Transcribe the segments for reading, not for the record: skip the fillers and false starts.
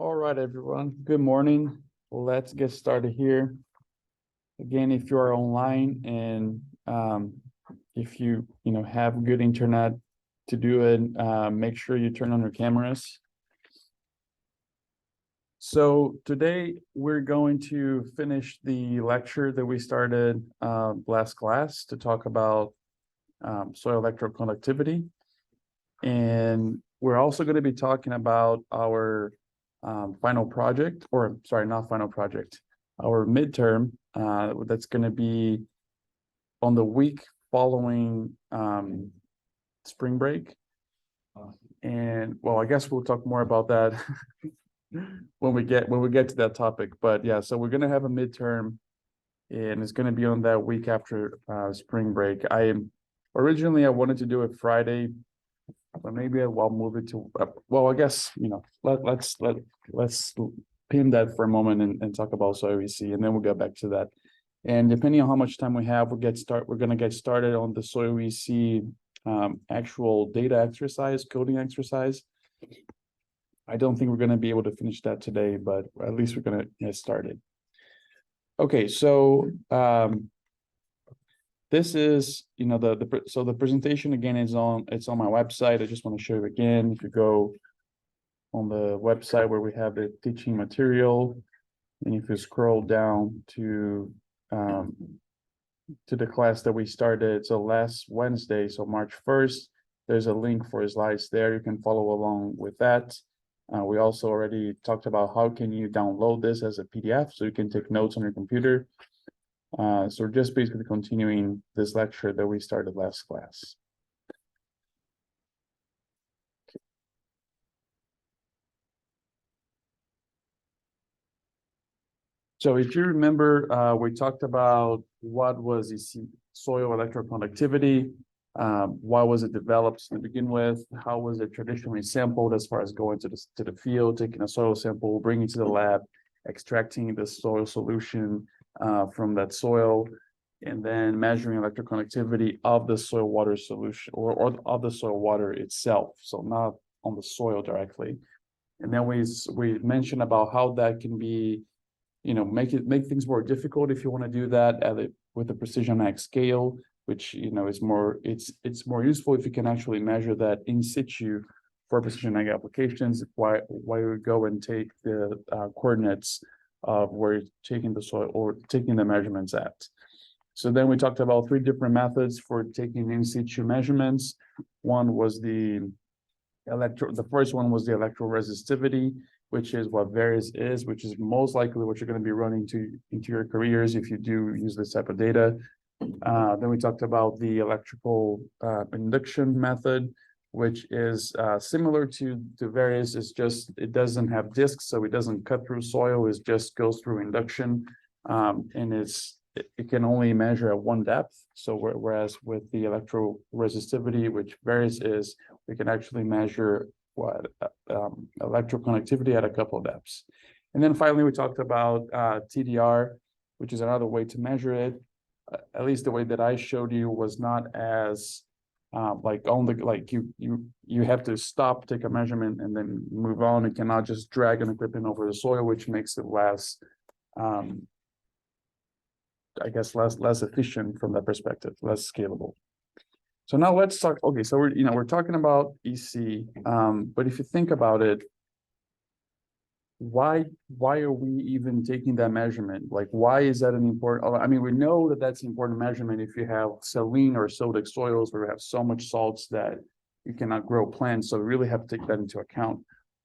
All right, everyone. Good morning. Let's get started here. Again, if you are online and if you have good internet to do it, make sure you turn on your cameras. So today we're going to finish the lecture that we started last class to talk about soil electroconductivity. And we're also going to be talking about our final project, or sorry, not final project, our midterm that's going to be on the week following spring break. And well, I guess we'll talk more about that when we get to that topic. But yeah, so we're going to have a midterm, and it's going to be on that week after spring break. Originally I wanted to do it Friday, but maybe I'll move it to well, I guess let's pin that for a moment and talk about soil EC, and then we'll get back to that. And depending on how much time we have, we're going to get started on the soil EC actual data exercise, coding exercise. I don't think we're going to be able to finish that today, but at least we're going to get started. Okay, so this is, the presentation again it's on my website. I just want to show you again. If you go on the website where we have the teaching material, and if you scroll down to the class that we started, so last Wednesday, so March 1st, there's a link for slides there. You can follow along with that. We also already talked about how can you download this as a PDF so you can take notes on your computer. So we're just basically continuing this lecture that we started last class. Okay. So if you remember, we talked about what was soil electroconductivity, why was it developed to begin with, how was it traditionally sampled as far as going to the field, taking a soil sample, bringing it to the lab, extracting the soil solution from that soil, and then measuring electroconductivity of the soil water solution or of the soil water itself, so not on the soil directly. And then we mentioned about how that can be, make things more difficult if you want to do that with a precision ag scale, which is more it's more useful if you can actually measure that in situ for precision ag applications. Why we go and take the coordinates of where you're taking the soil or taking the measurements at. So then we talked about three different methods for taking in situ measurements. One was the first one was the electroresistivity, which is what Varius is, which is most likely what you're going to be running into your careers if you do use this type of data. Then we talked about the electrical induction method, which is similar to Varius. It's just, it doesn't have disks, so it doesn't cut through soil. It just goes through induction, and it can only measure at one depth. So whereas with the electroresistivity, which Varius is, we can actually measure electroconductivity at a couple of depths. And then finally, we talked about TDR, which is another way to measure it. At least the way that I showed you was not as you have to stop, take a measurement, and then move on. You cannot just drag an equipment over the soil, which makes it less, I guess, less efficient from that perspective, less scalable. So now let's talk. Okay, so we're talking about EC, but if you think about it, why are we even taking that measurement? Like, why is that an important? I mean, we know that that's an important measurement if you have saline or sodic soils where you have so much salts that you cannot grow plants. So we really have to take that into account.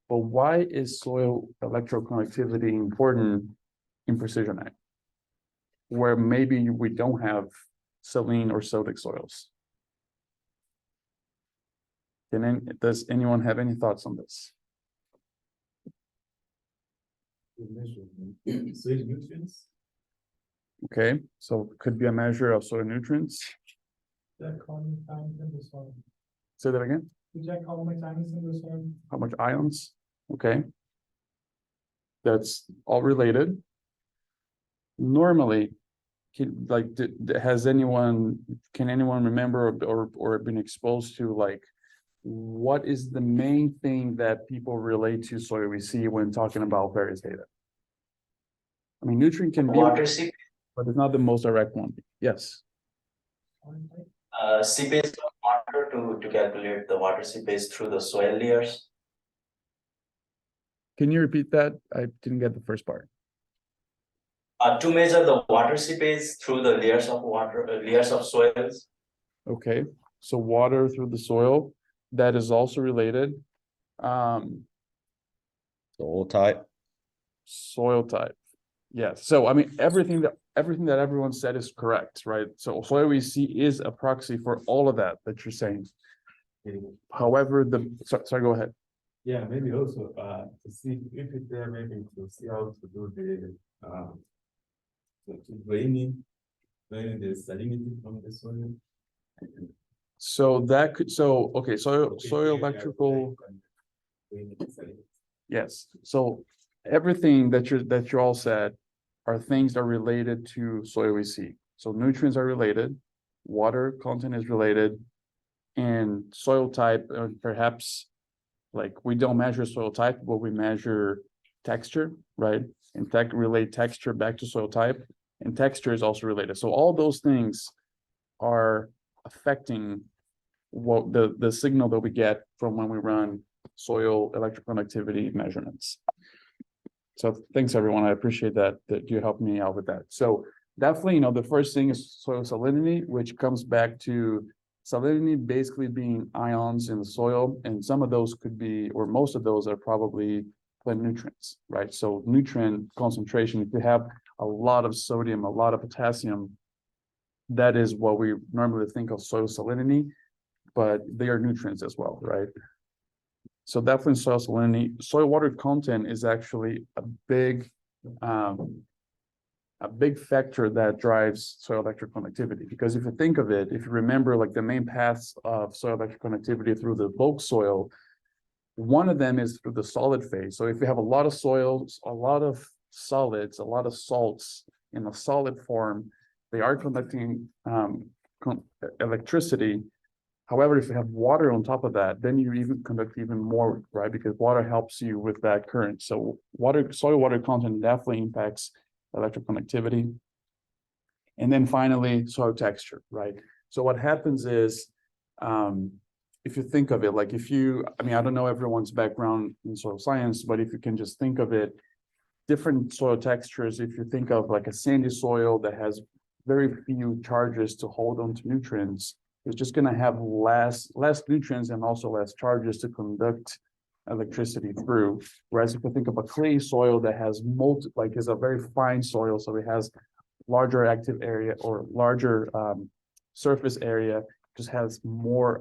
But why is soil electroconductivity important in precision ag, where maybe we don't have saline or sodic soils? Does anyone have any thoughts on this? Soil nutrients. Okay, so it could be a measure of soil nutrients. Say that again. Check how much ions in the soil. How much ions? Okay, that's all related. Normally, can anyone remember or been exposed to like what is the main thing that people relate to soil EC when talking about various data? I mean, nutrient can be, Water seep, but it's not the most direct one. Yes. seepage of water to calculate the water seepage through the soil layers. Can you repeat that? I didn't get the first part. To measure the water seepage through the layers of water, layers of soils. Okay, so water through the soil, that is also related. Soil type. Soil type. Yes, so I mean, everything that everyone said is correct, right? So soil EC is a proxy for all of that you're saying. However, sorry, go ahead. Yeah, maybe also, to see if it's there, maybe to see how to do the, to draining the salinity from the soil. So that could, so, okay, soil Okay, yeah, electrical, draining the salinity. yes, so everything that you all said are things that are related to soil EC. So nutrients are related, water content is related, and soil type, perhaps, like, we don't measure soil type, but we measure texture, right? And relate texture back to soil type, and texture is also related. So all those things are affecting what the signal that we get from when we run soil electroconductivity measurements. So thanks, everyone. I appreciate that you helped me out with that. So definitely, the first thing is soil salinity, which comes back to salinity basically being ions in the soil, and some of those could be, or most of those are probably plant nutrients, right? So nutrient concentration, if you have a lot of sodium, a lot of potassium, that is what we normally think of soil salinity, but they are nutrients as well, right? So definitely soil salinity. Soil water content is actually a big factor that drives soil electric conductivity. Because if you think of it, if you remember, like, the main paths of soil electric conductivity through the bulk soil, one of them is through the solid phase. So if you have a lot of soils, a lot of solids, a lot of salts in a solid form, they are conducting electricity. However, if you have water on top of that, then you even conduct even more, right? Because water helps you with that current. So soil water content definitely impacts electric conductivity. And then finally, soil texture, right? So what happens is, if you think of it, like, I don't know everyone's background in soil science, but if you can just think of it, different soil textures, if you think of like a sandy soil that has very few charges to hold on to nutrients, it's just going to have less nutrients and also less charges to conduct electricity through. Whereas if you think of a clay soil that has is a very fine soil, so it has larger active area or larger surface area, just has more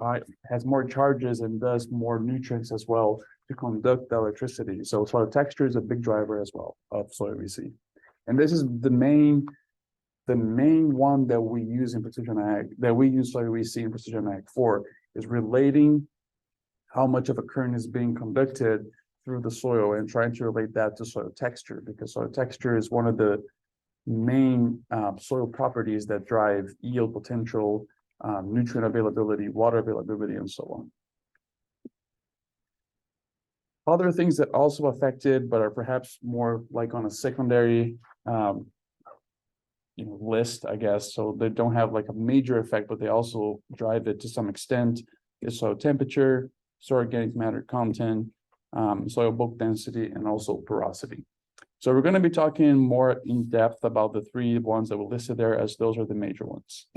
charges and thus more nutrients as well to conduct the electricity. So soil texture is a big driver as well of soil EC. And this is the main one that we use in precision ag, that we use soil EC in precision ag for, is relating how much of a current is being conducted through the soil and trying to relate that to soil texture, because soil texture is one of the main soil properties that drive yield potential, nutrient availability, water availability, and so on. Other things that also affected, but are perhaps more like on a secondary list, I guess, so they don't have like a major effect, but they also drive it to some extent, is soil temperature, soil organic matter content, soil bulk density, and also porosity. So we're going to be talking more in depth about the three ones that were listed there, as those are the major ones.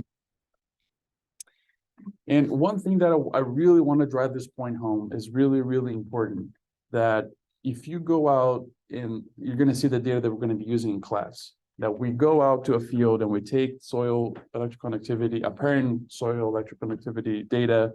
And one thing that I really want to drive this point home is really, really important, that if you go out and you're going to see the data that we're going to be using in class, that we go out to a field and we take soil electric conductivity, apparent soil electric conductivity data,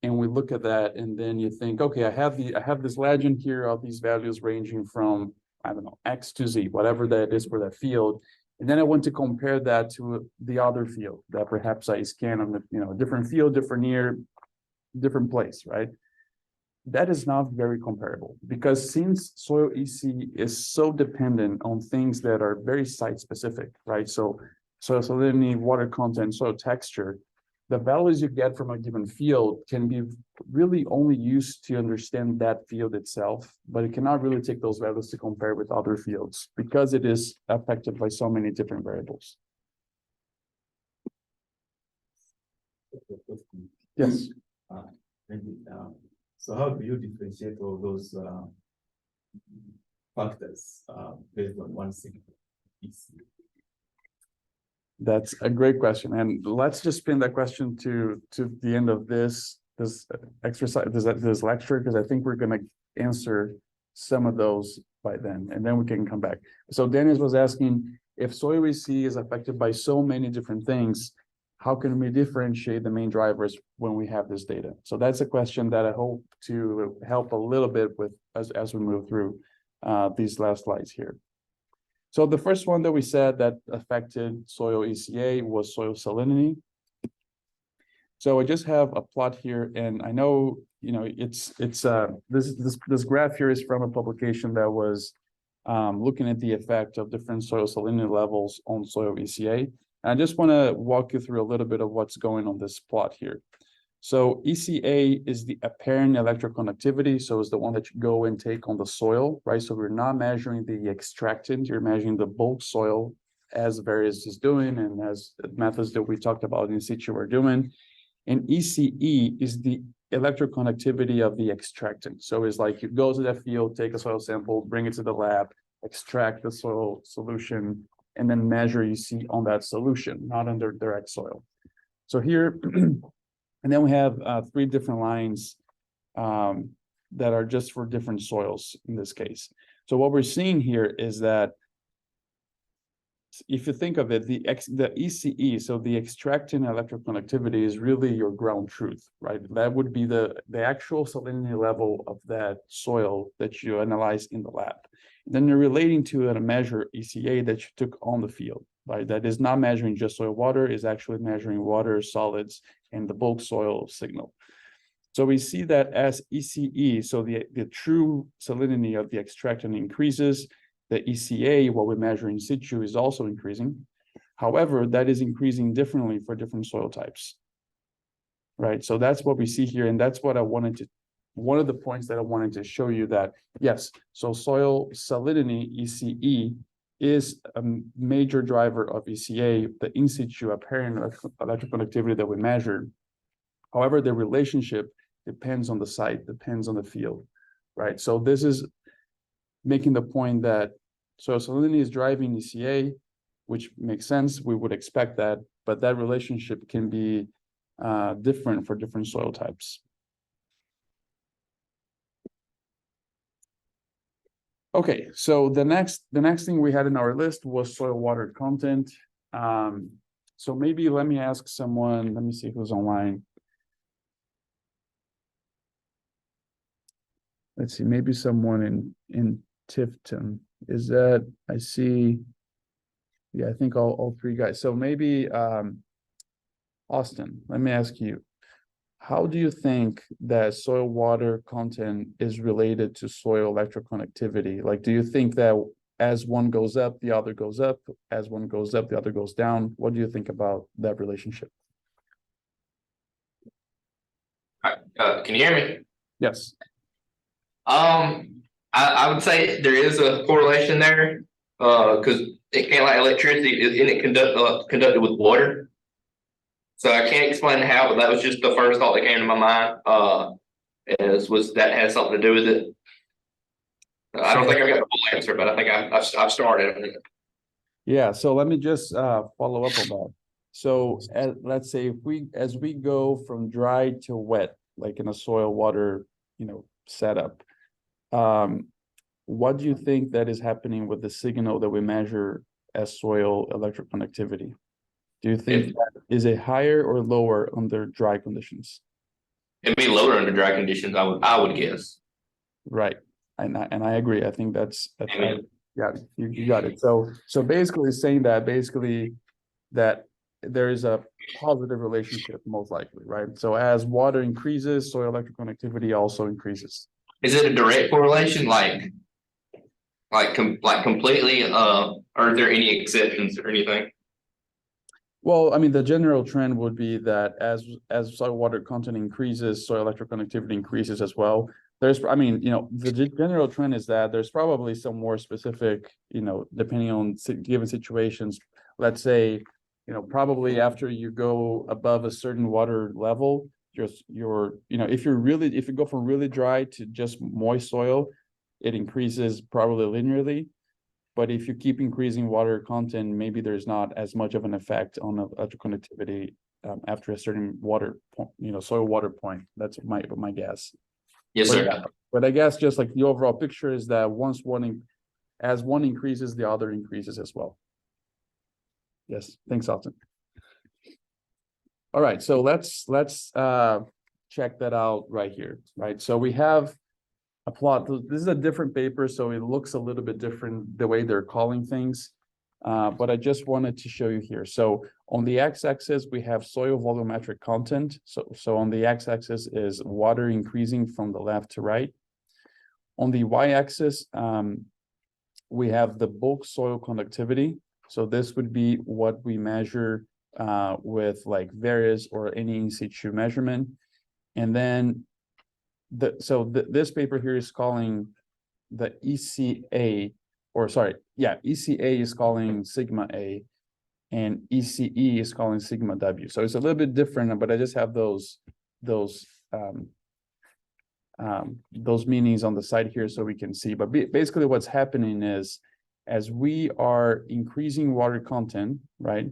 and we look at that, and then you think, okay, I have this legend here of these values ranging from, I don't know, X to Z, whatever that is for that field. And then I want to compare that to the other field that perhaps I scan on the, different field, different year, different place, right? That is not very comparable, because since soil EC is so dependent on things that are very site specific, right? So soil salinity, water content, soil texture, the values you get from a given field can be really only used to understand that field itself, but it cannot really take those values to compare with other fields because it is affected by so many different variables. Yes. Maybe, so how do you differentiate all those factors based on one single piece? That's a great question, and let's just pin that question to the end of this exercise, this lecture, because I think we're going to answer some of those by then, and then we can come back. So Dennis was asking, if soil EC is affected by so many different things, how can we differentiate the main drivers when we have this data? So that's a question that I hope to help a little bit with as we move through these last slides here. So the first one that we said that affected soil ECA was soil salinity. So I just have a plot here, and I know, you know, this graph here is from a publication that was looking at the effect of different soil salinity levels on soil ECA. And I just want to walk you through a little bit of what's going on this plot here. So ECA is the apparent electroconductivity. So it's the one that you go and take on the soil, right? So we're not measuring the extractant, you're measuring the bulk soil as Varius is doing and as methods that we talked about in situ are doing. And ECE is the electroconductivity of the extractant. So it's like you go to that field, take a soil sample, bring it to the lab, extract the soil solution, and then measure EC on that solution, not under direct soil. So here, and then we have 3 different lines that are just for different soils in this case. So what we're seeing here is that if you think of it, the ECE, so the extractant electroconductivity is really your ground truth, right? That would be the actual salinity level of that soil that you analyze in the lab. Then you're relating to a measure ECA that you took on the field, right? That is not measuring just soil water, is actually measuring water, solids, and the bulk soil signal. So we see that as ECE, so the true salinity of the extractant increases, the ECA, what we measure in situ, is also increasing. However, that is increasing differently for different soil types, right? So that's what we see here, and that's what I wanted to, one of the points that I wanted to show you that, yes, so soil salinity, ECE, is a major driver of ECA, the in situ apparent electroconductivity that we measured. However, the relationship depends on the site, depends on the field, right? So this is making the point that soil salinity is driving ECA, which makes sense, we would expect that, but that relationship can be different for different soil types. Okay, so the next thing we had in our list was soil water content. So maybe let me ask someone, let me see who's online. Let's see, maybe someone in Tifton. Is that, I see, yeah, I think all 3 guys. So maybe Austin, let me ask you, how do you think that soil water content is related to soil electroconductivity? Like, do you think that as one goes up, the other goes up, as one goes up, the other goes down? What do you think about that relationship? Can you hear me? Yes. I would say there is a correlation there, because it can't, like electricity, isn't it conducted with water? So I can't explain how, but that was just the first thought that came to my mind. Was that has something to do with it? I don't think I've got the full answer, but I think I've started. Yeah, so let me just follow up on that. So let's say as we go from dry to wet, like in a soil water, setup, what do you think that is happening with the signal that we measure as soil electroconductivity? Do you think that is it higher or lower under dry conditions? It'd be lower under dry conditions, I would guess. Right, and I agree. I think that's yeah, you got it. So basically saying that that there is a positive relationship most likely, right? So as water increases, soil electroconductivity also increases. Is it a direct correlation, like completely, or are there any exceptions or anything? Well, I mean, the general trend would be that as soil water content increases, soil electric conductivity increases as well. There's, I mean, the general trend is that there's probably some more specific, depending on given situations. Let's say, probably after you go above a certain water level, if you go from really dry to just moist soil, it increases probably linearly. But if you keep increasing water content, maybe there's not as much of an effect on electric conductivity after a certain water point, soil water point. That's my guess. Yes, But sir. yeah, but I guess just like the overall picture is that as one increases, the other increases as well. Yes, thanks, Alton. All right, so let's check that out right here, right? So we have a plot. This is a different paper, so it looks a little bit different the way they're calling things. But I just wanted to show you here. So on the x-axis, we have soil volumetric content. So on the x-axis is water increasing from the left to right. On the y-axis, we have the bulk soil conductivity. So this would be what we measure with like various or any in situ measurement. And then this paper here is calling the ECA, ECA is calling sigma A, and ECE is calling sigma W. So it's a little bit different, but I just have those meanings on the side here so we can see. But basically what's happening is, as we are increasing water content, right,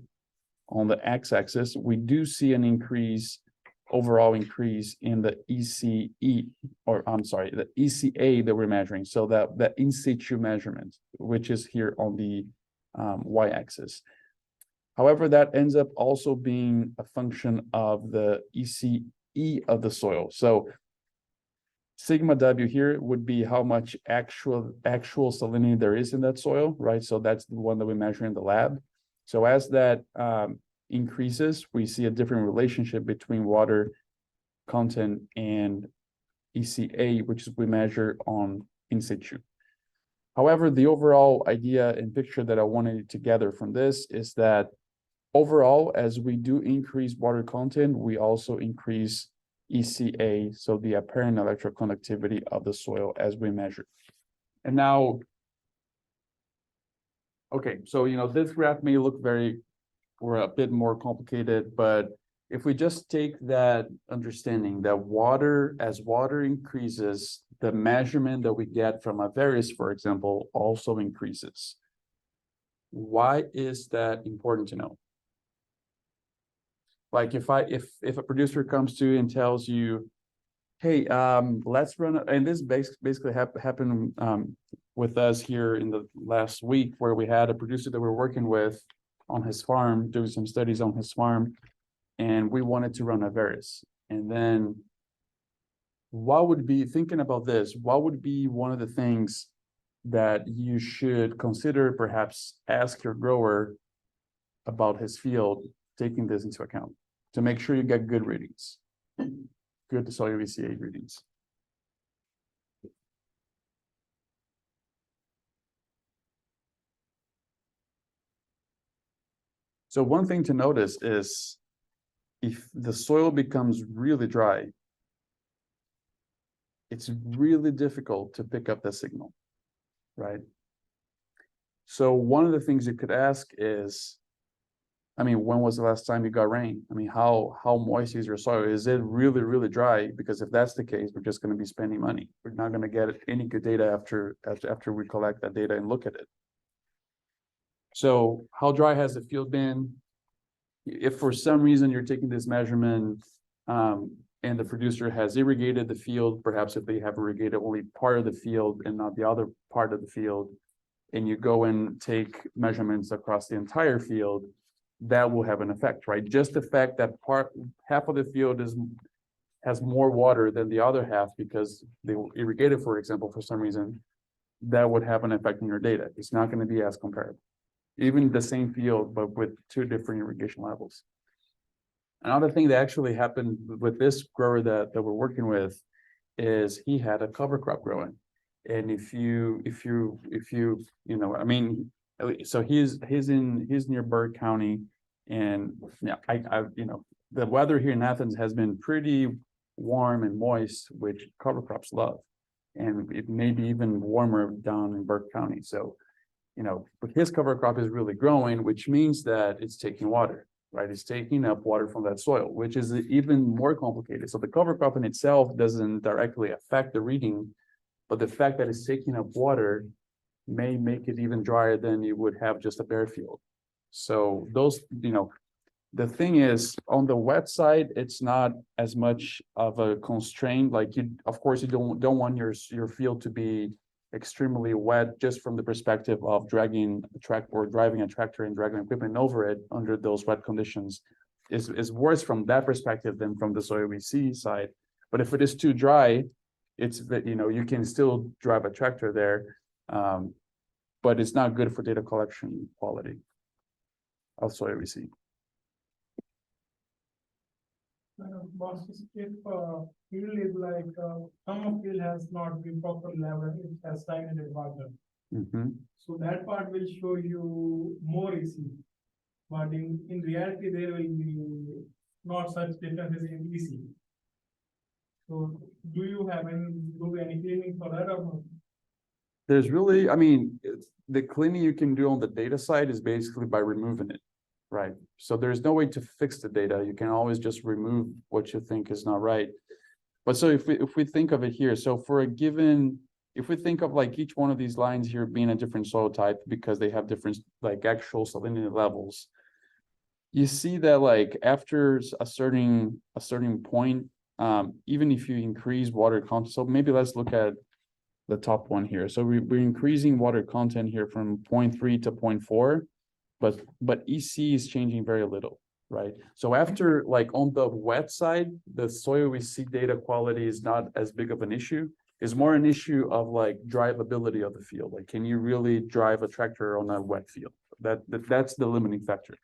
on the x-axis, we do see an overall increase in the ECE, the ECA that we're measuring. So that in situ measurement, which is here on the y-axis. However, that ends up also being a function of the ECE of the soil. So sigma W here would be how much actual salinity there is in that soil, right? So that's the one that we measure in the lab. So as that increases, we see a different relationship between water content and ECA, which is we measure on in situ. However, the overall idea and picture that I wanted to gather from this is that overall, as we do increase water content, we also increase ECA, so the apparent electrical conductivity of the soil as we measure. And now, okay, so this graph may look or a bit more complicated, but if we just take that understanding that as water increases, the measurement that we get from a Varis, for example, also increases. Why is that important to know? Like if a producer comes to you and tells you, hey, let's run, and this basically happened with us here in the last week, where we had a producer that we're working with on his farm, doing some studies on his farm, and we wanted to run a Varis. And then thinking about this, what would be one of the things that you should consider, perhaps ask your grower about his field, taking this into account to make sure you get good readings, good soil ECA readings? So one thing to notice is if the soil becomes really dry, it's really difficult to pick up the signal, right? So one of the things you could ask is, when was the last time you got rain? How moist is your soil? Is it really, really dry? Because if that's the case, we're just going to be spending money. We're not going to get any good data after we collect that data and look at it. So how dry has the field been? If for some reason you're taking this measurement and the producer has irrigated the field, perhaps if they have irrigated only part of the field and not the other part of the field, and you go and take measurements across the entire field, that will have an effect, right? Just the fact that half of the field has more water than the other half because they were irrigated, for example, for some reason, that would have an effect on your data. It's not going to be as comparable. Even the same field, but with two different irrigation levels. Another thing that actually happened with this grower that we're working with is he had a cover crop growing. And so he's near Burke County, And yeah, you know, the weather here in Athens has been pretty warm and moist, which cover crops love. And it may be even warmer down in Burke County. So, you know, but his cover crop is really growing, which means that it's taking water, right? It's taking up water from that soil, which is even more complicated. So the cover crop in itself doesn't directly affect the reading, but the fact that it's taking up water may make it even drier than you would have just a bare field. So those, you know, the thing is, on the wet side, it's not as much of a constraint. Like you, of course, you don't want your field to be extremely wet just from the perspective of dragging a tractor or driving a tractor and dragging equipment over it under those wet conditions is worse from that perspective than from the soil we see side. But if it is too dry, it's that, you know, you can still drive a tractor there, but it's not good for data collection quality of soil we see. Boss, if field is like some field has not been properly leveled, it has stagnated water. Mhm. So that part will show you more EC. But in reality, there will be not such differences in EC. So do you have any cleaning for that or not? There's really, I mean, the cleaning you can do on the data side is basically by removing it, right? So there's no way to fix the data. You can always just remove what you think is not right. But so if we think of it here, so for a given, if we think of like each one of these lines here being a different soil type because they have different like actual salinity levels, you see that like after a certain point, even if you increase water content, so maybe let's look at the top one here. So we're increasing water content here from 0.3 to 0.4, but EC is changing very little, right? So after like on the wet side, the soil we see data quality is not as big of an issue. It's more an issue of like drivability of the field. Like, can you really drive a tractor on a wet field? That's the limiting factor.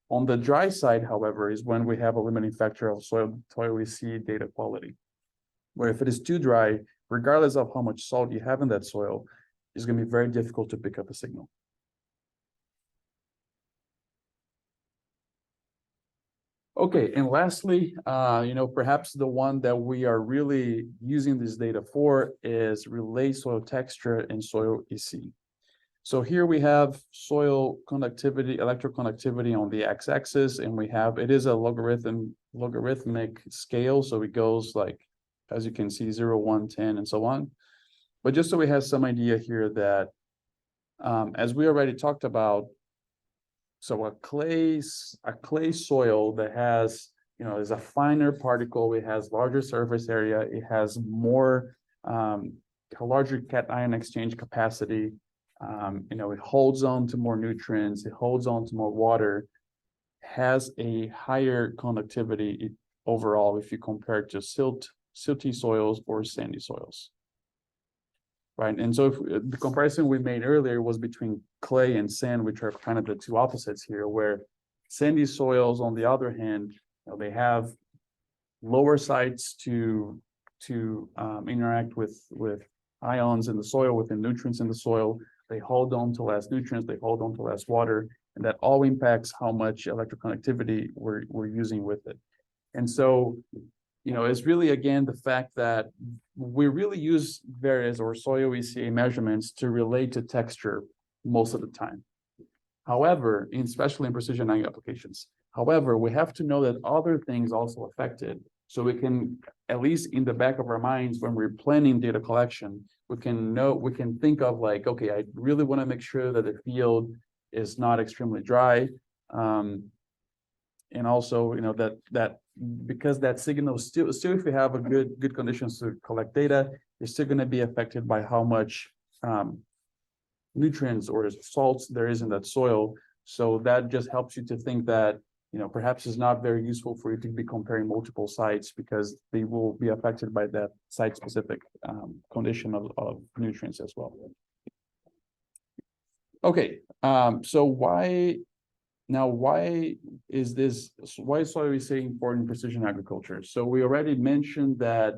On the dry side, however, is when we have a limiting factor of soil we see data quality. Where if it is too dry, regardless of how much salt you have in that soil, it's going to be very difficult to pick up a signal. Okay, and lastly, you know, perhaps the one that we are really using this data for is relay soil texture and soil EC. So here we have soil conductivity, electroconductivity on the x-axis, and we have, it is a logarithmic scale. So it goes like, as you can see, 0, 1, 10, and so on. But just so we have some idea here that, as we already talked about, so a clay soil that has, you know, is a finer particle, it has larger surface area, it has more, a larger cation exchange capacity, you know, it holds on to more nutrients, it holds on to more water, has a higher conductivity overall if you compare it to silty soils or sandy soils. Right, and so if the comparison we made earlier was between clay and sand, which are kind of the two opposites here, where sandy soils, on the other hand, you know, they have lower sites to interact with ions in the soil, with the nutrients in the soil. They hold on to less nutrients, they hold on to less water, and that all impacts how much electroconductivity we're using with it. And so, you know, it's really, again, the fact that we really use various or soil ECA measurements to relate to texture most of the time. However, especially in precision ag applications. However, we have to know that other things also affect it. So we can, at least in the back of our minds, when we're planning data collection, we can think of like, okay, I really want to make sure that the field is not extremely dry. And also, you know, that because that signal still if we have a good conditions to collect data, it's still going to be affected by how much nutrients or salts there is in that soil. So that just helps you to think that, you know, perhaps it's not very useful for you to be comparing multiple sites because they will be affected by that site specific condition of nutrients as well. Okay, so why is soil ECA important in precision agriculture? So we already mentioned that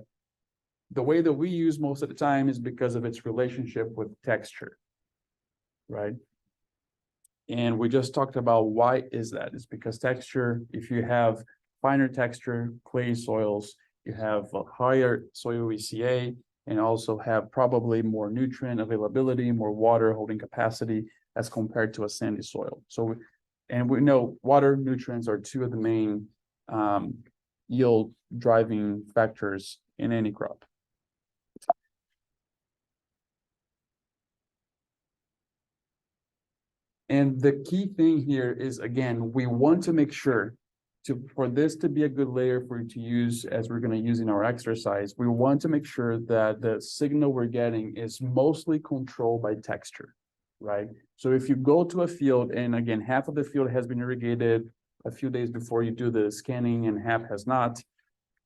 the way that we use most of the time is because of its relationship with texture, right? And we just talked about why is that? It's because texture, if you have finer texture, clay soils, you have a higher soil ECA and also have probably more nutrient availability, more water holding capacity as compared to a sandy soil. So, and we know water, nutrients are two of the main yield driving factors in any crop. And the key thing here is, again, we want to make sure for this to be a good layer for you to use as we're going to use in our exercise, we want to make sure that the signal we're getting is mostly controlled by texture, right? So if you go to a field and again, half of the field has been irrigated a few days before you do the scanning and half has not,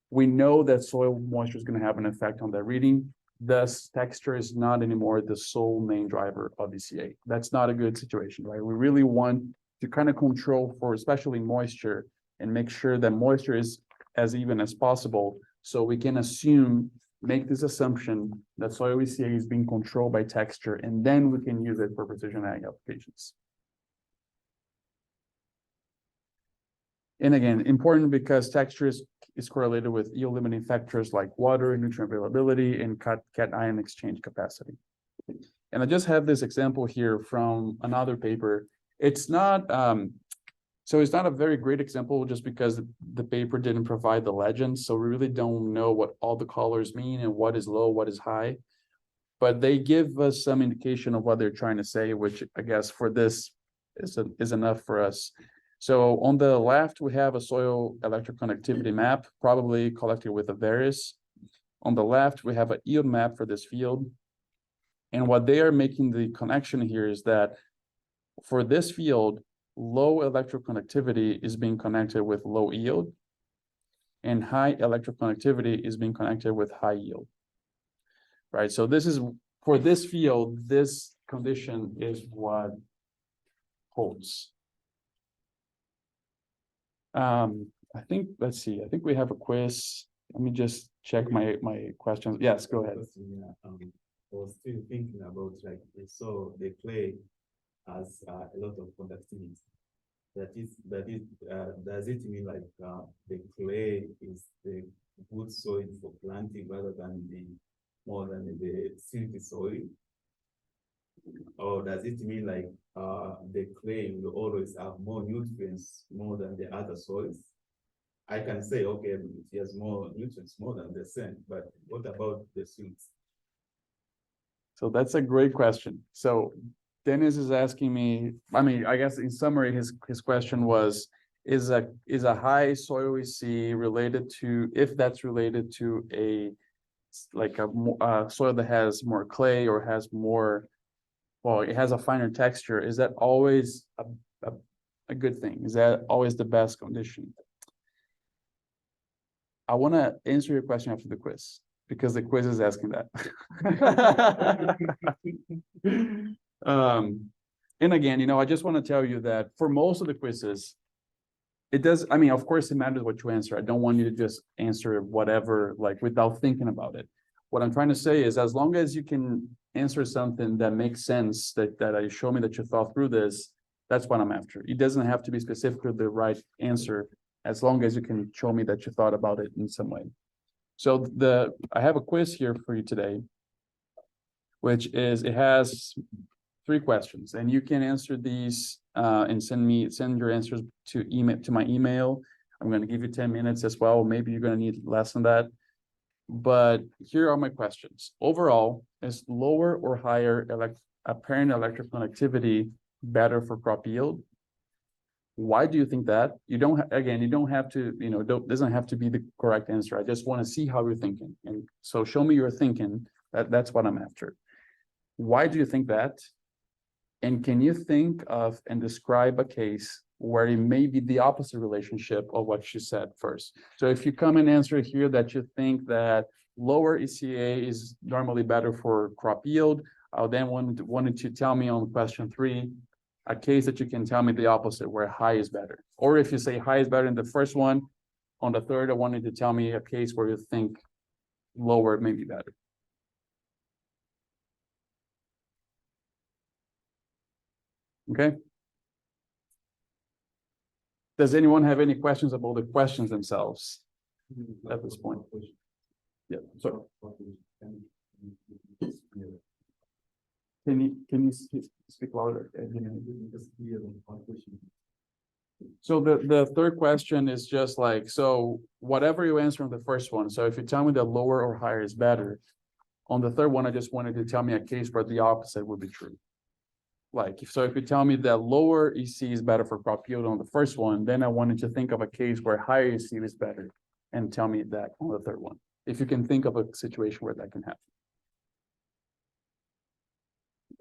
we know that soil moisture is going to have an effect on that reading. Thus, texture is not anymore the sole main driver of ECA. That's not a good situation, right? We really want to kind of control for especially moisture and make sure that moisture is as even as possible. So we can make this assumption that soil ECA is being controlled by texture, and then we can use it for precision ag applications. And again, important because texture is correlated with yield limiting factors like water, nutrient availability, and cation exchange capacity. And I just have this example here from another paper. It's not, so it's not a very great example just because the paper didn't provide the legend. So we really don't know what all the colors mean and what is low, what is high. But they give us some indication of what they're trying to say, which I guess for this is enough for us. So on the left, we have a soil electric conductivity map, probably collected with a Varus. On the left, we have a yield map for this field. And what they are making the connection here is that for this field, low electric conductivity is being connected with low yield, and high electric conductivity is being connected with high yield. Right, so this is, for this field, this condition is what holds. I think, let's see, I think we have a quiz. Let me just check my questions. Yes, go ahead. Yeah, I was still thinking about, like, so the clay has a lot of conductivity. Does it mean like the clay is the good soil for planting rather than the silty soil? Or does it mean like the clay will always have more nutrients more than the other soils? I can say, okay, it has more nutrients more than the sand, but what about the silts? So that's a great question. So Dennis is asking me, I mean, I guess in summary, his question was, is a high soil EC related to, if that's related to a soil that has more clay or has more, well, it has a finer texture, is that always a good thing? Is that always the best condition? I want to answer your question after the quiz, because the quiz is asking that. And again, I just want to tell you that for most of the quizzes, it does, I mean, of course, it matters what you answer. I don't want you to just answer whatever, like without thinking about it. What I'm trying to say is, as long as you can answer something that makes sense, that I show me that you thought through this, that's what I'm after. It doesn't have to be specifically the right answer, as long as you can show me that you thought about it in some way. So I have a quiz here for you today, which is, it has 3 questions, and you can answer these and send your answers to my email. I'm going to give you 10 minutes as well. Maybe you're going to need less than that. But here are my questions. Overall, is lower or higher apparent electric conductivity better for crop yield? Why do you think that? You don't have to, doesn't have to be the correct answer. I just want to see how you're thinking. And so show me your thinking. That's what I'm after. Why do you think that? And can you think of and describe a case where it may be the opposite relationship of what you said first? So if you come and answer here that you think that lower ECA is normally better for crop yield, I then wanted to tell me on question 3, a case that you can tell me the opposite, where high is better. Or if you say high is better in the first one, on the third, I wanted to tell me a case where you think lower may be better. Okay. Does anyone have any questions about the questions themselves at this point? Yeah, so can you speak louder? So the third question is just like, so whatever you answer on the first one, so if you tell me that lower or higher is better, on the third one, I just wanted to tell me a case where the opposite would be true. Like, so if you tell me that lower EC is better for crop yield on the first one, then I wanted to think of a case where higher EC is better and tell me that on the third one. If you can think of a situation where that can happen.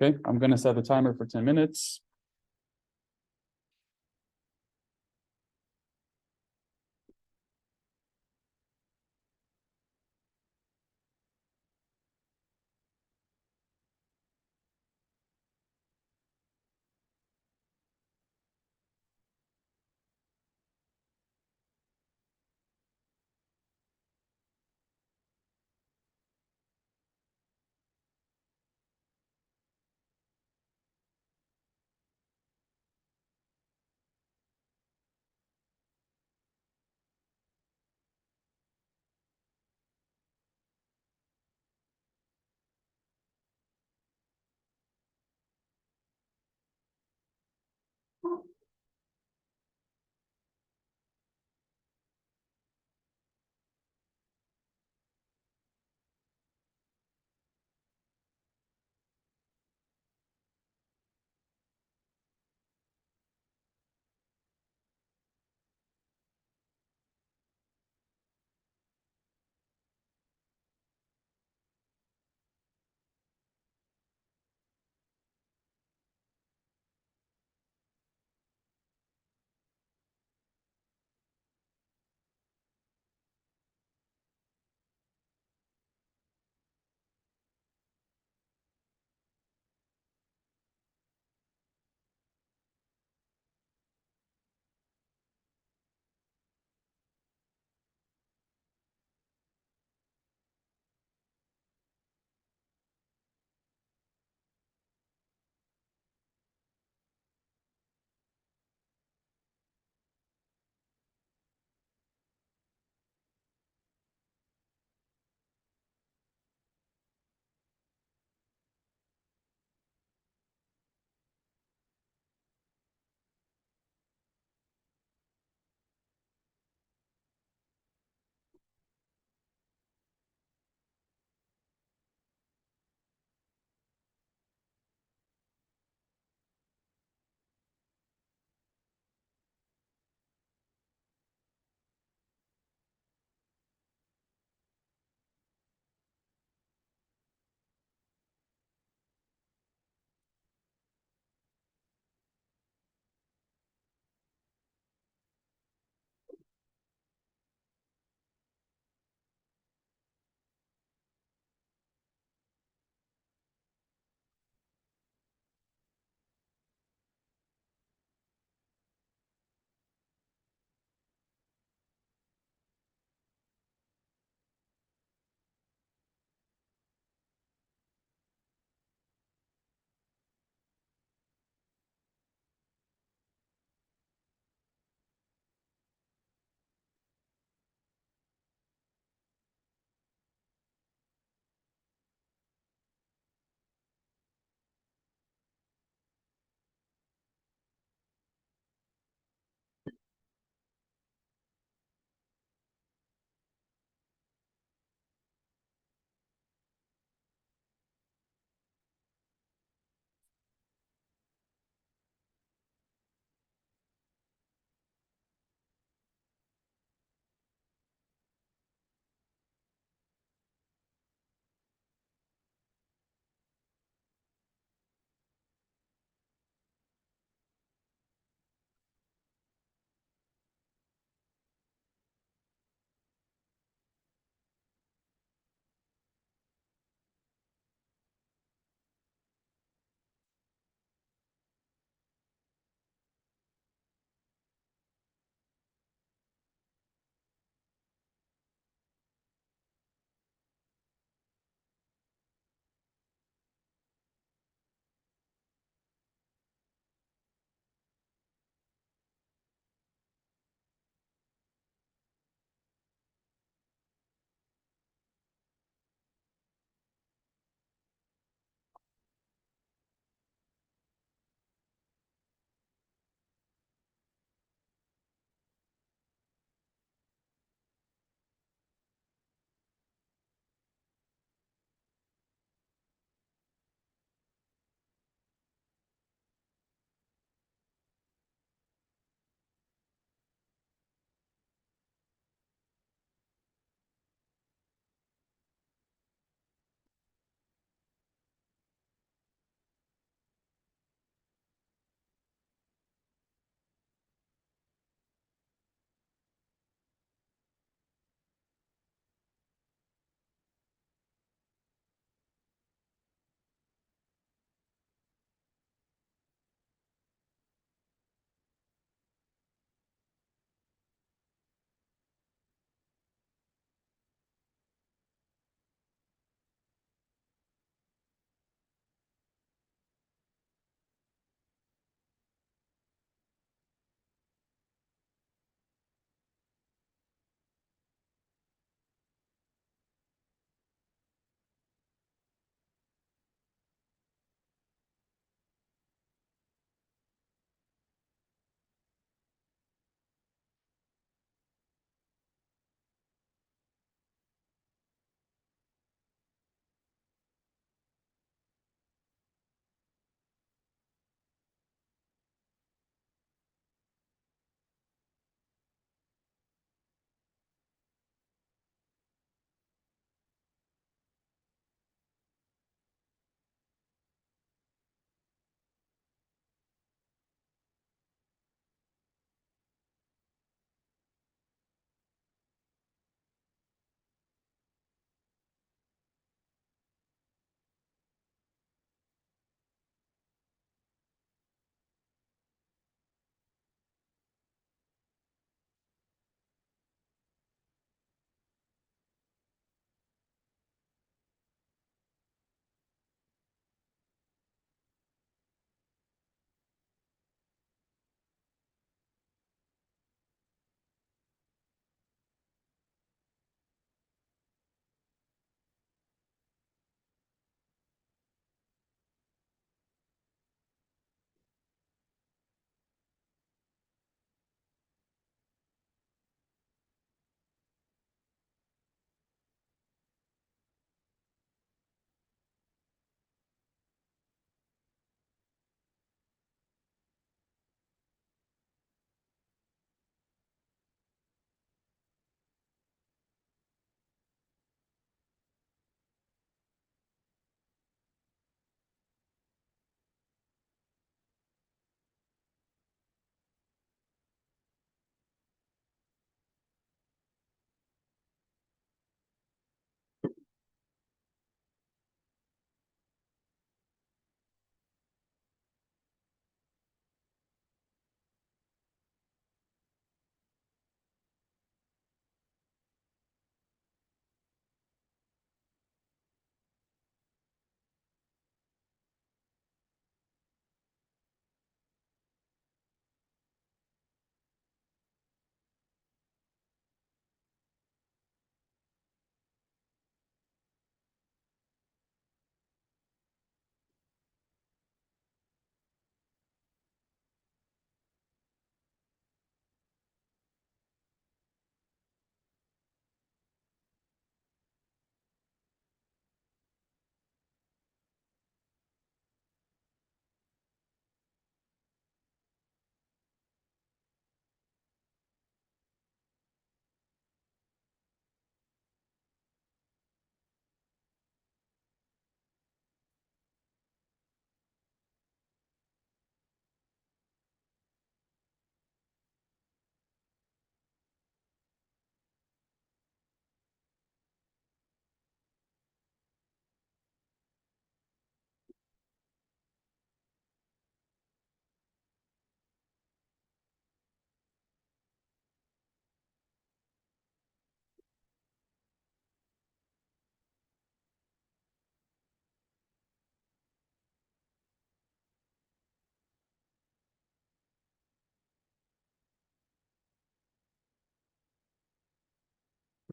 Okay, I'm gonna set the timer for 10 minutes.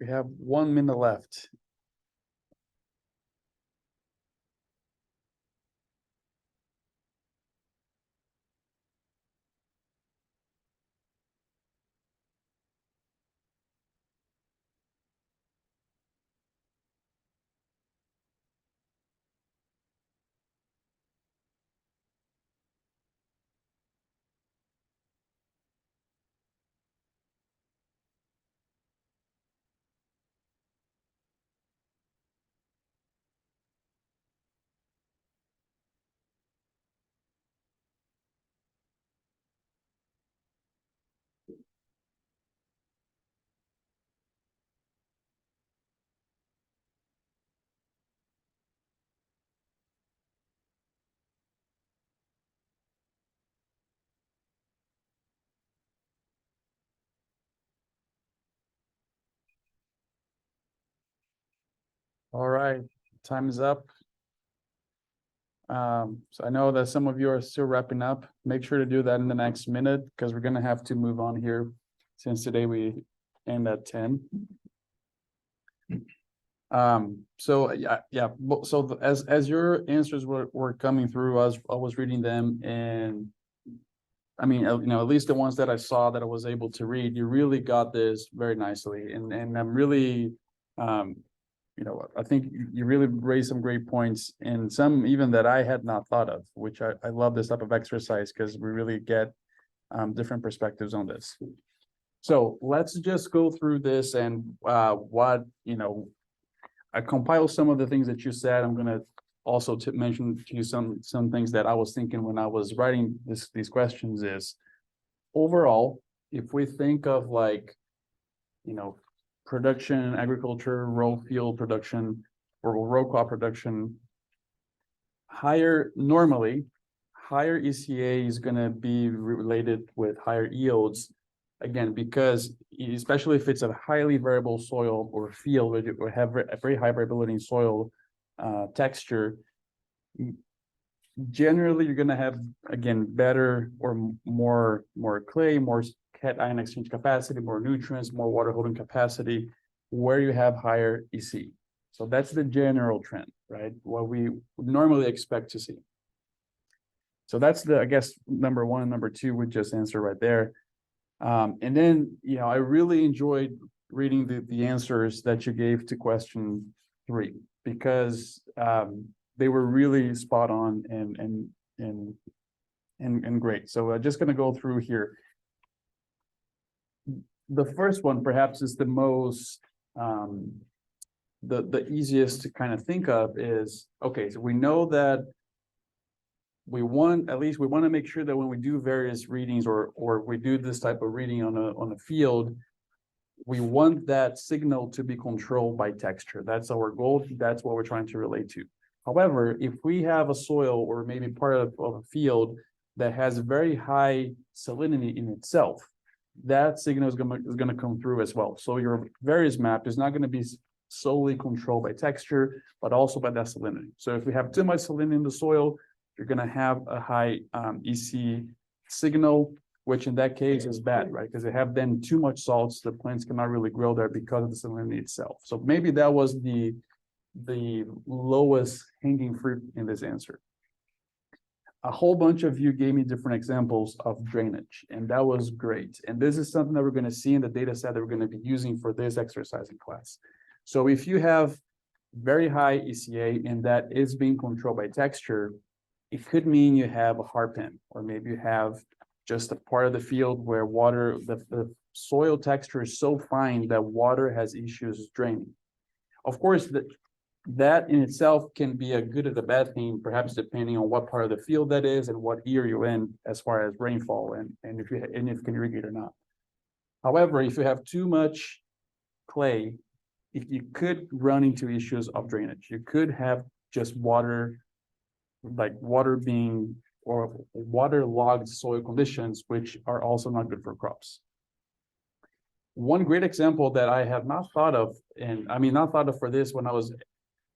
We have 1 minute left. All right, time is up. So I know that some of you are still wrapping up. Make sure to do that in the next minute because we're gonna have to move on here since today we end at 10. So as your answers were coming through, I was reading them and I mean, at least the ones that I saw that I was able to read, you really got this very nicely and I'm really I think you really raised some great points and some even that I had not thought of, which I love this type of exercise because we really get different perspectives on this. So let's just go through this and I compile some of the things that you said. I'm gonna also mention to you some things that I was thinking when I was writing these questions is overall, if we think of production, agriculture, row field production, or row crop production, normally, higher ECA is gonna be related with higher yields. Again, because especially if it's a highly variable soil or field where you have a very high variability in soil texture, generally you're gonna have, again, better or more clay, more cation exchange capacity, more nutrients, more water holding capacity, where you have higher EC. So that's the general trend, right? What we would normally expect to see. So that's I guess, number one and number two would just answer right there. And then, I really enjoyed reading the answers that you gave to question 3, because they were really spot on and great. So I'm just gonna go through here. The first one perhaps is the most, the easiest to kind of think of is, okay, so we know that we want to make sure that when we do various readings or we do this type of reading on a field, we want that signal to be controlled by texture. That's our goal. That's what we're trying to relate to. However, if we have a soil or maybe part of a field that has very high salinity in itself, that signal is going to come through as well. So your various map is not going to be solely controlled by texture, but also by that salinity. So if we have too much salinity in the soil, you're going to have a high EC signal, which in that case is bad, right? Because they have then too much salts, the plants cannot really grow there because of the salinity itself. So maybe that was the lowest hanging fruit in this answer. A whole bunch of you gave me different examples of drainage, and that was great. And this is something that we're going to see in the data set that we're going to be using for this exercise in class. So if you have very high ECA and that is being controlled by texture, it could mean you have a hard pan, or maybe you have just a part of the field where water, the soil texture is so fine that water has issues draining. Of course, that in itself can be a good or a bad thing, perhaps depending on what part of the field that is and what year you're in as far as rainfall and if you can irrigate or not. However, if you have too much clay, you could run into issues of drainage. You could have just water being or waterlogged soil conditions, which are also not good for crops. One great example that I have not thought of, and I mean, not thought of for this when I was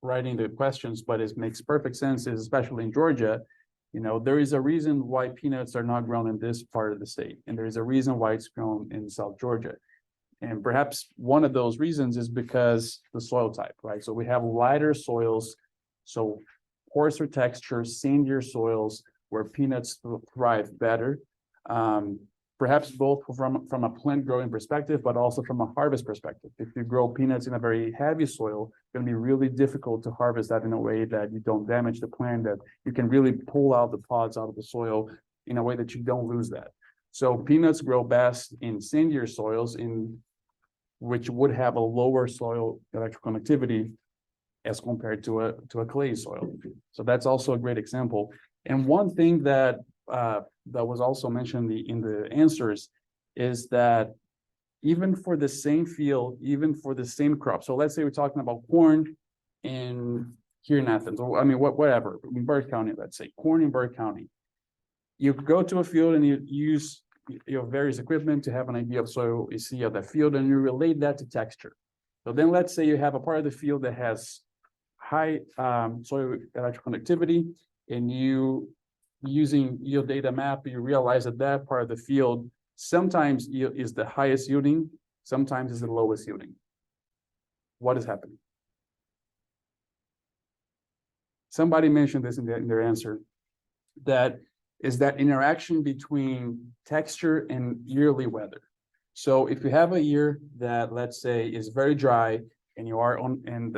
writing the questions, but it makes perfect sense, is especially in Georgia, there is a reason why peanuts are not grown in this part of the state. And there is a reason why it's grown in South Georgia. And perhaps one of those reasons is because the soil type, right? So we have lighter soils, so coarser texture, sandier soils where peanuts thrive better. Perhaps both from a plant growing perspective, but also from a harvest perspective. If you grow peanuts in a very heavy soil, it's going to be really difficult to harvest that in a way that you don't damage the plant, that you can really pull out the pods out of the soil in a way that you don't lose that. So peanuts grow best in sandier soils, in which would have a lower soil electrical conductivity as compared to a clay soil. So that's also a great example. And one thing that that was also mentioned in the answers is that even for the same field, even for the same crop. So let's say we're talking about corn here in Athens, or I mean, whatever, in Burke County, let's say corn in Burke County. You go to a field and you use your various equipment to have an idea of soil you see of that field, and you relate that to texture. So then let's say you have a part of the field that has high soil electrical conductivity, and using yield data map, you realize that that part of the field sometimes is the highest yielding, sometimes is the lowest yielding. What is happening? Somebody mentioned this in their answer, that is that interaction between texture and yearly weather. So if you have a year that, let's say, is very dry, and you are on, and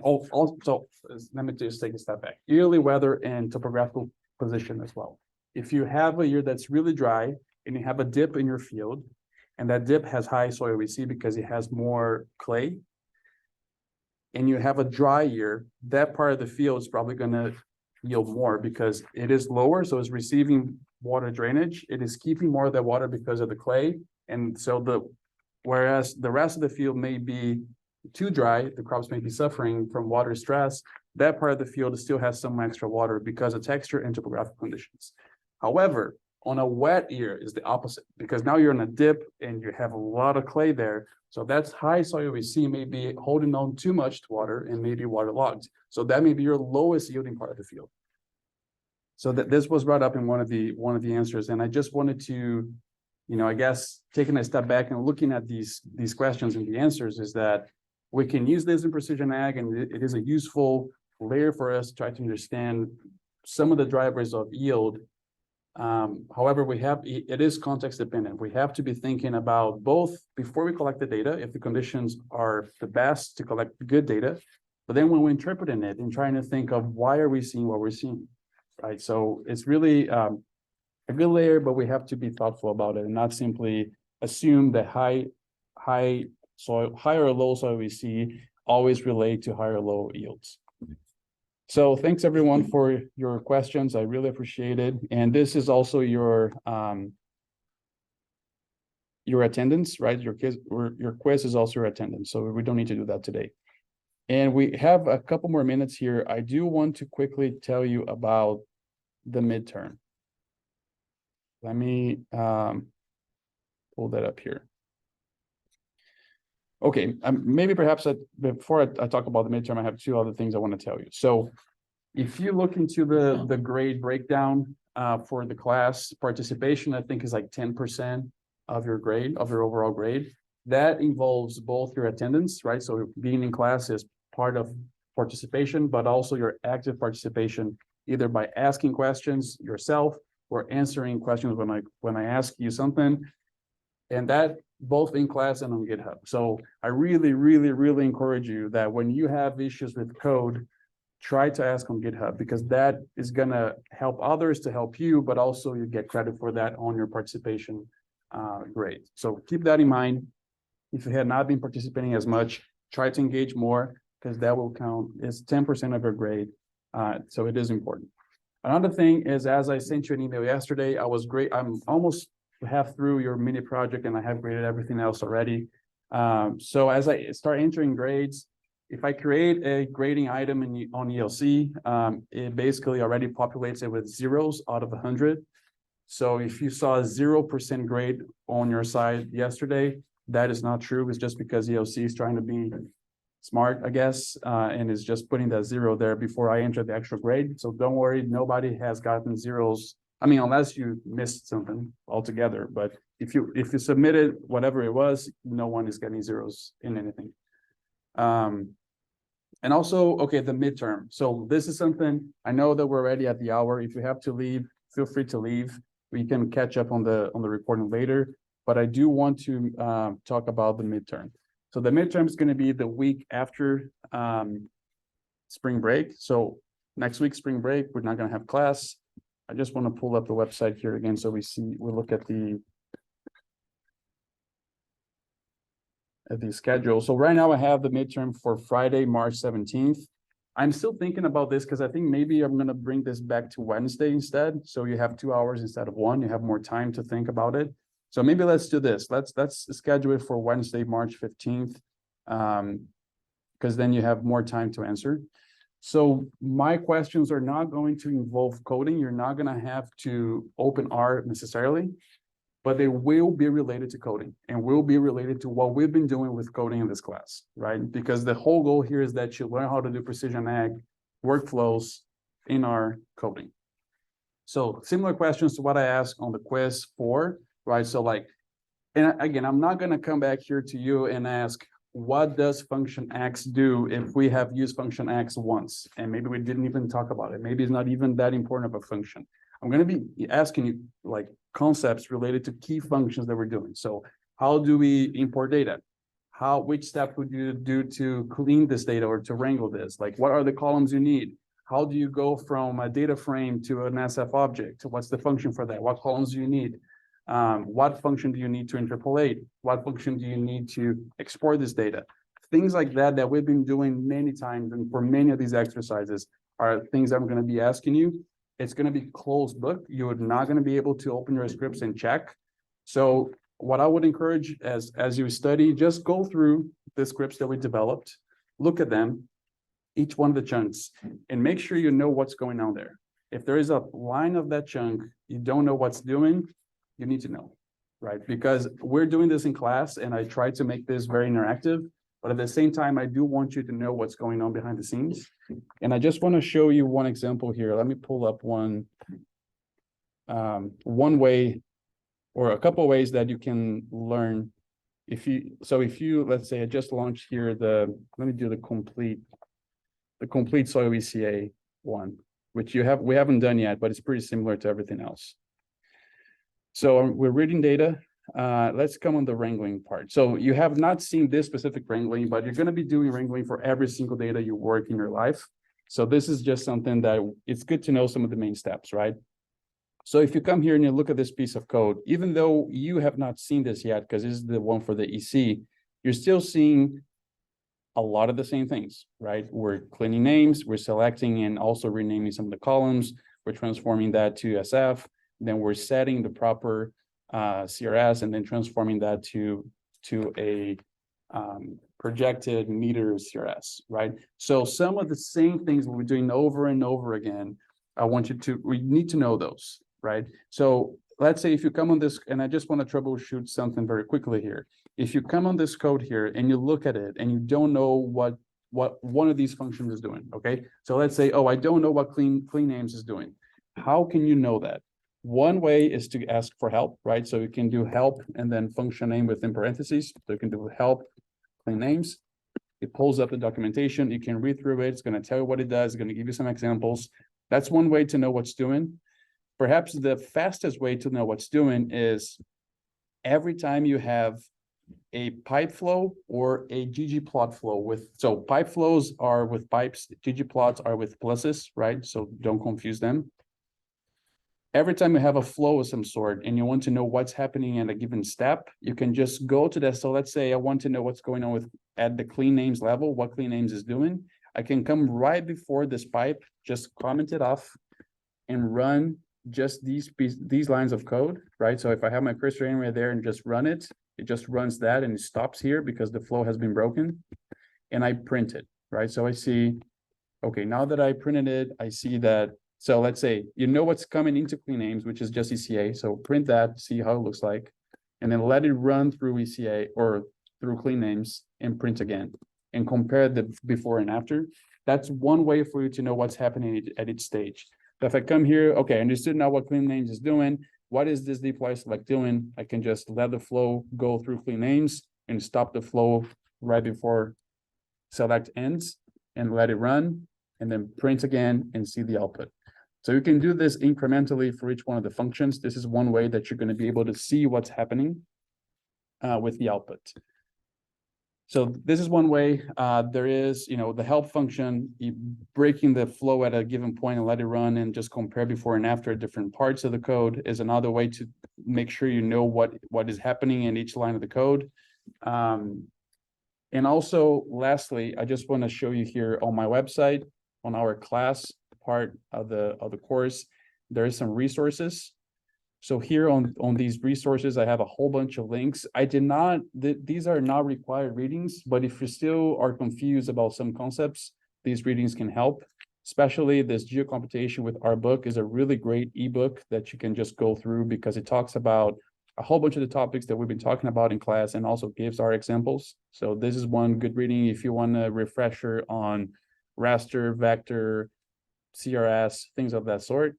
also, let me just take a step back, yearly weather and topographical position as well. If you have a year that's really dry and you have a dip in your field, and that dip has high soil VC because it has more clay, and you have a dry year, that part of the field is probably going to yield more because it is lower, so it's receiving water drainage. It is keeping more of that water because of the clay, and so whereas the rest of the field may be too dry, the crops may be suffering from water stress, that part of the field still has some extra water because of texture and topographic conditions. However, on a wet year is the opposite, because now you're in a dip and you have a lot of clay there. So that's high soil VC may be holding on too much to water and maybe waterlogged. So that may be your lowest yielding part of the field. So this was brought up in one of the answers, and I just wanted to, I guess taking a step back and looking at these questions and the answers, is that we can use this in precision ag, and it is a useful layer for us to try to understand some of the drivers of yield. However, it is context dependent. We have to be thinking about both before we collect the data, if the conditions are the best to collect good data, but then when we're interpreting it and trying to think of why are we seeing what we're seeing, right? So it's really a good layer, but we have to be thoughtful about it and not simply assume that high or low soil VC always relate to higher or low yields. So thanks everyone for your questions. I really appreciate it. And this is also your attendance, right? Your quiz is also your attendance. So we don't need to do that today. And we have a couple more minutes here. I do want to quickly tell you about the midterm. Let me pull that up here. Okay, maybe perhaps before I talk about the midterm, I have two other things I want to tell you. So if you look into the grade breakdown for the class, participation, I think, is like 10% of your grade, of your overall grade. That involves both your attendance, right? So being in class is part of participation, but also your active participation, either by asking questions yourself or answering questions when I ask you something. And that both in class and on GitHub. So I really, really, really encourage you that when you have issues with code, try to ask on GitHub, because that is gonna help others to help you, but also you get credit for that on your participation grade. So keep that in mind. If you had not been participating as much, try to engage more, because that will count. It's 10% of your grade. So it is important. Another thing is, as I sent you an email yesterday, I'm almost half through your mini project and I have graded everything else already. So as I start entering grades, if I create a grading item on ELC, it basically already populates it with zeros out of 100. So if you saw a 0% grade on your side yesterday, that is not true. It's just because ELC is trying to be smart, I guess, and is just putting that 0 there before I enter the actual grade. So don't worry, nobody has gotten zeros I mean, unless you missed something altogether, but if you submitted whatever it was, no one is getting zeros in anything. And also, okay, the midterm. So this is something, I know that we're already at the hour. If you have to leave, feel free to leave. We can catch up on the recording later, but I do want to talk about the midterm. So the midterm is going to be the week after spring break. So next week, spring break, we're not going to have class. I just want to pull up the website here again so we look at the schedule. So right now I have the midterm for Friday, March 17th. I'm still thinking about this because I think maybe I'm going to bring this back to Wednesday instead. So you have 2 hours instead of 1. You have more time to think about it. So maybe let's do this. Let's schedule it for Wednesday, March 15th. Because then you have more time to answer. So my questions are not going to involve coding. You're not going to have to open R necessarily, but they will be related to coding and will be related to what we've been doing with coding in this class, right? Because the whole goal here is that you learn how to do precision ag workflows in our coding. So similar questions to what I asked on the quiz 4, right? So like, and again, I'm not going to come back here to you and ask, what does function X do if we have used function X once? And maybe we didn't even talk about it. Maybe it's not even that important of a function. I'm going to be asking you like concepts related to key functions that we're doing. So how do we import data? Which step would you do to clean this data or to wrangle this? Like, what are the columns you need? How do you go from a data frame to an SF object? What's the function for that? What columns do you need? What function do you need to interpolate? What function do you need to export this data? Things like that we've been doing many times, and for many of these exercises are things I'm going to be asking you. It's going to be closed book. You're not going to be able to open your scripts and check. So what I would encourage as you study, just go through the scripts that we developed, look at them, each one of the chunks, and make sure you know what's going on there. If there is a line of that chunk you don't know what's doing, you need to know, right? Because we're doing this in class and I try to make this very interactive, but at the same time, I do want you to know what's going on behind the scenes. And I just want to show you one example here. Let me pull up one way or a couple of ways that you can learn. If you, let's say I just launched here let me do the complete soil ECA one, which we haven't done yet, but it's pretty similar to everything else. So we're reading data. Let's come on the wrangling part. So you have not seen this specific wrangling, but you're going to be doing wrangling for every single data you work in your life. So this is just something that it's good to know some of the main steps, right? So if you come here and you look at this piece of code, even though you have not seen this yet, because this is the one for the EC, you're still seeing a lot of the same things, right? We're cleaning names, we're selecting and also renaming some of the columns, we're transforming that to SF, then we're setting the proper CRS and then transforming that to a projected meter CRS, right? So some of the same things we're doing over and over again, we need to know those, right? So let's say if you come on this, and I just want to troubleshoot something very quickly here. If you come on this code here and you look at it and you don't know what one of these functions is doing, okay? So let's say, oh, I don't know what clean names is doing. How can you know that? One way is to ask for help, right? So you can do help and then function name within parentheses. So you can do help, clean names. It pulls up the documentation. You can read through it. It's going to tell you what it does. It's going to give you some examples. That's one way to know what's doing. Perhaps the fastest way to know what's doing is every time you have a pipe flow or a ggplot flow so pipe flows are with pipes, ggplots are with pluses, right? So don't confuse them. Every time you have a flow of some sort and you want to know what's happening at a given step, you can just go to that. So let's say I want to know what's going on at the clean names level, what clean names is doing. I can come right before this pipe, just comment it off and run just these lines of code, right? So if I have my cursor anywhere there and just run it, it just runs that and it stops here because the flow has been broken and I print it, right? So I see, okay, now that I printed it, I see that. So let's say, you know what's coming into clean names, which is just ECA. So print that, see how it looks like, and then let it run through ECA or through clean names and print again and compare the before and after. That's one way for you to know what's happening at each stage. If I come here, okay, I understood now what clean names is doing. What is this deploy select doing? I can just let the flow go through clean names and stop the flow right before select ends and let it run and then print again and see the output. So you can do this incrementally for each one of the functions. This is one way that you're going to be able to see what's happening with the output. So this is one way. There is, the help function, breaking the flow at a given point and let it run and just compare before and after different parts of the code is another way to make sure you know what is happening in each line of the code. And also, lastly, I just want to show you here on my website, on our class part of the course, there is some resources. So here on these resources, I have a whole bunch of links. These are not required readings, but if you still are confused about some concepts, these readings can help. Especially this geocomputation with our book is a really great ebook that you can just go through because it talks about a whole bunch of the topics that we've been talking about in class and also gives our examples. So this is one good reading if you want a refresher on raster, vector, CRS, things of that sort.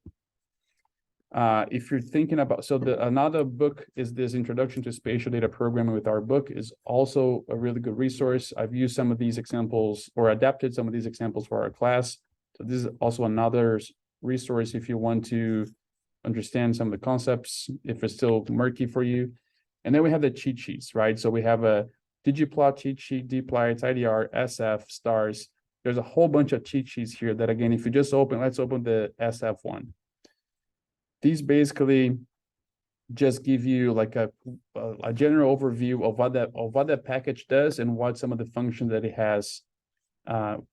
If you're thinking about, another book is this Introduction to Spatial Data Programming with our book is also a really good resource. I've used some of these examples or adapted some of these examples for our class. So this is also another resource if you want to understand some of the concepts, if it's still murky for you. And then we have the cheat sheets, right? So we have a ggplot cheat sheet, dplyr, IDR, SF, stars. There's a whole bunch of cheat sheets here that, again, if you just let's open the SF one. These basically just give you like a general overview of what that package does and what some of the functions that it has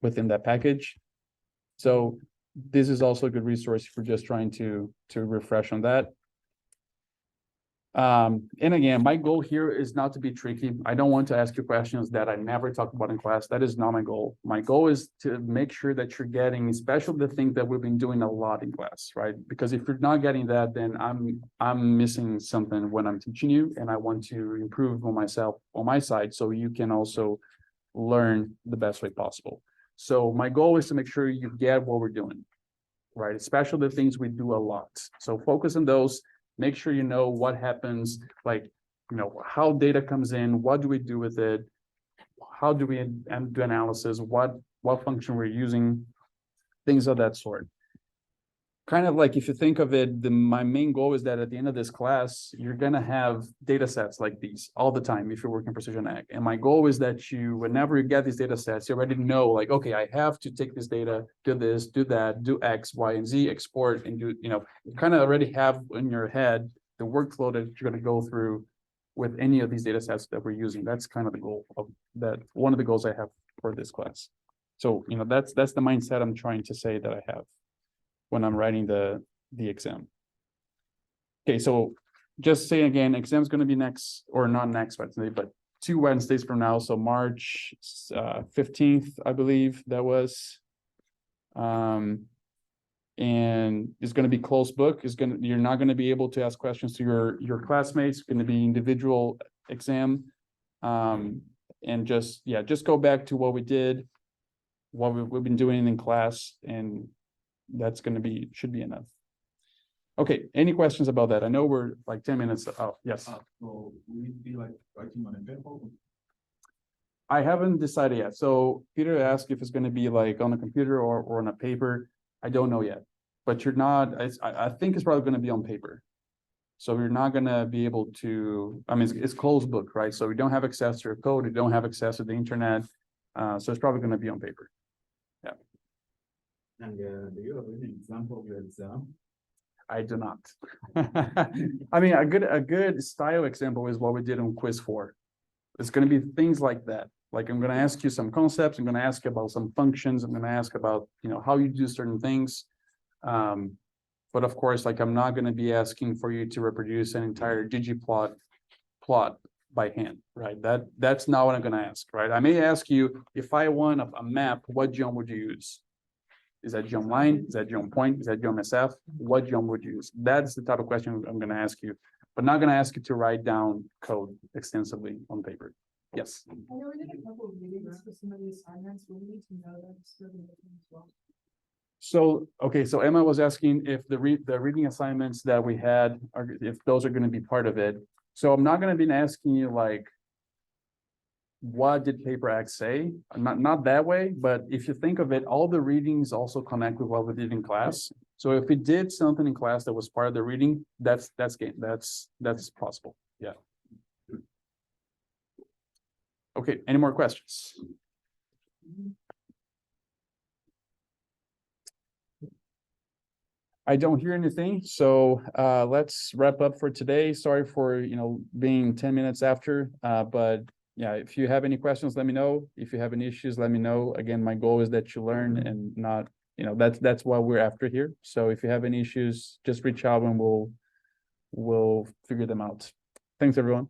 within that package. So this is also a good resource if you're just trying to refresh on that. And again, my goal here is not to be tricky. I don't want to ask you questions that I never talk about in class. That is not my goal. My goal is to make sure that you're getting, especially the things that we've been doing a lot in class, right? Because if you're not getting that, then I'm missing something when I'm teaching you, and I want to improve on myself on my side so you can also learn the best way possible. So my goal is to make sure you get what we're doing, right? Especially the things we do a lot. So focus on those. Make sure you know what happens, like, how data comes in, what do we do with it? How do we do analysis? What function we're using, things of that sort. Kind of like if you think of it, my main goal is that at the end of this class, you're going to have data sets like these all the time if you're working precision ag. And my goal is that you, whenever you get these data sets, you already know, like, okay, I have to take this data, do this, do that, do X, Y, and Z, export, and do, you kind of already have in your head the workflow that you're going to go through with any of these data sets that we're using. That's kind of the goal of that. One of the goals I have for this class. So, that's the mindset I'm trying to say that I have when I'm writing the exam. Okay, so just saying again, exam's going to be next, or not next Wednesday, but 2 Wednesdays from now. So March 15th, I believe that was. And it's going to be closed book. You're not going to be able to ask questions to your classmates. It's going to be individual exam. And just go back to what we did, what we've been doing in class, and that's going to should be enough. Okay, any questions about that? I know we're like 10 minutes out. Yes. So will it be like writing on a paper? I haven't decided yet. So Peter asked if it's going to be like on a computer or on a paper. I don't know yet, but I think it's probably going to be on paper. So you're not going to be able to, it's closed book, right? So we don't have access to your code. We don't have access to the internet. So it's probably going to be on paper. Yeah. And do you have any example of your exam? I do not. A good style example is what we did on quiz 4. It's going to be things like that. Like, I'm going to ask you some concepts. I'm going to ask you about some functions. I'm going to ask about, how you do certain things. But of course, like, I'm not going to be asking for you to reproduce an entire ggplot plot by hand, right? That's not what I'm going to ask, right? I may ask you, if I want a map, what geom would you use? Is that geom line? Is that geom point? Is that geom SF? What geom would you use? That's the type of question I'm going to ask you, but not going to ask you to write down code extensively on paper. Yes. I know we did a couple of readings for some of the assignments. We need to know that it's really different as well. So, okay, so Emma was asking if the reading assignments that we had are, if those are gonna be part of it. So I'm not gonna be asking you like, what did Paper Act say? Not that way, but if you think of it, all the readings also connect with what we did in class. So if we did something in class that was part of the reading, that's possible, yeah. Okay, any more questions? I don't hear anything, so let's wrap up for today. Sorry for, being 10 minutes after, but yeah, if you have any questions, let me know. If you have any issues, let me know. Again, my goal is that you learn and not, that's what we're after here. So if you have any issues, just reach out and we'll figure them out. Thanks, everyone.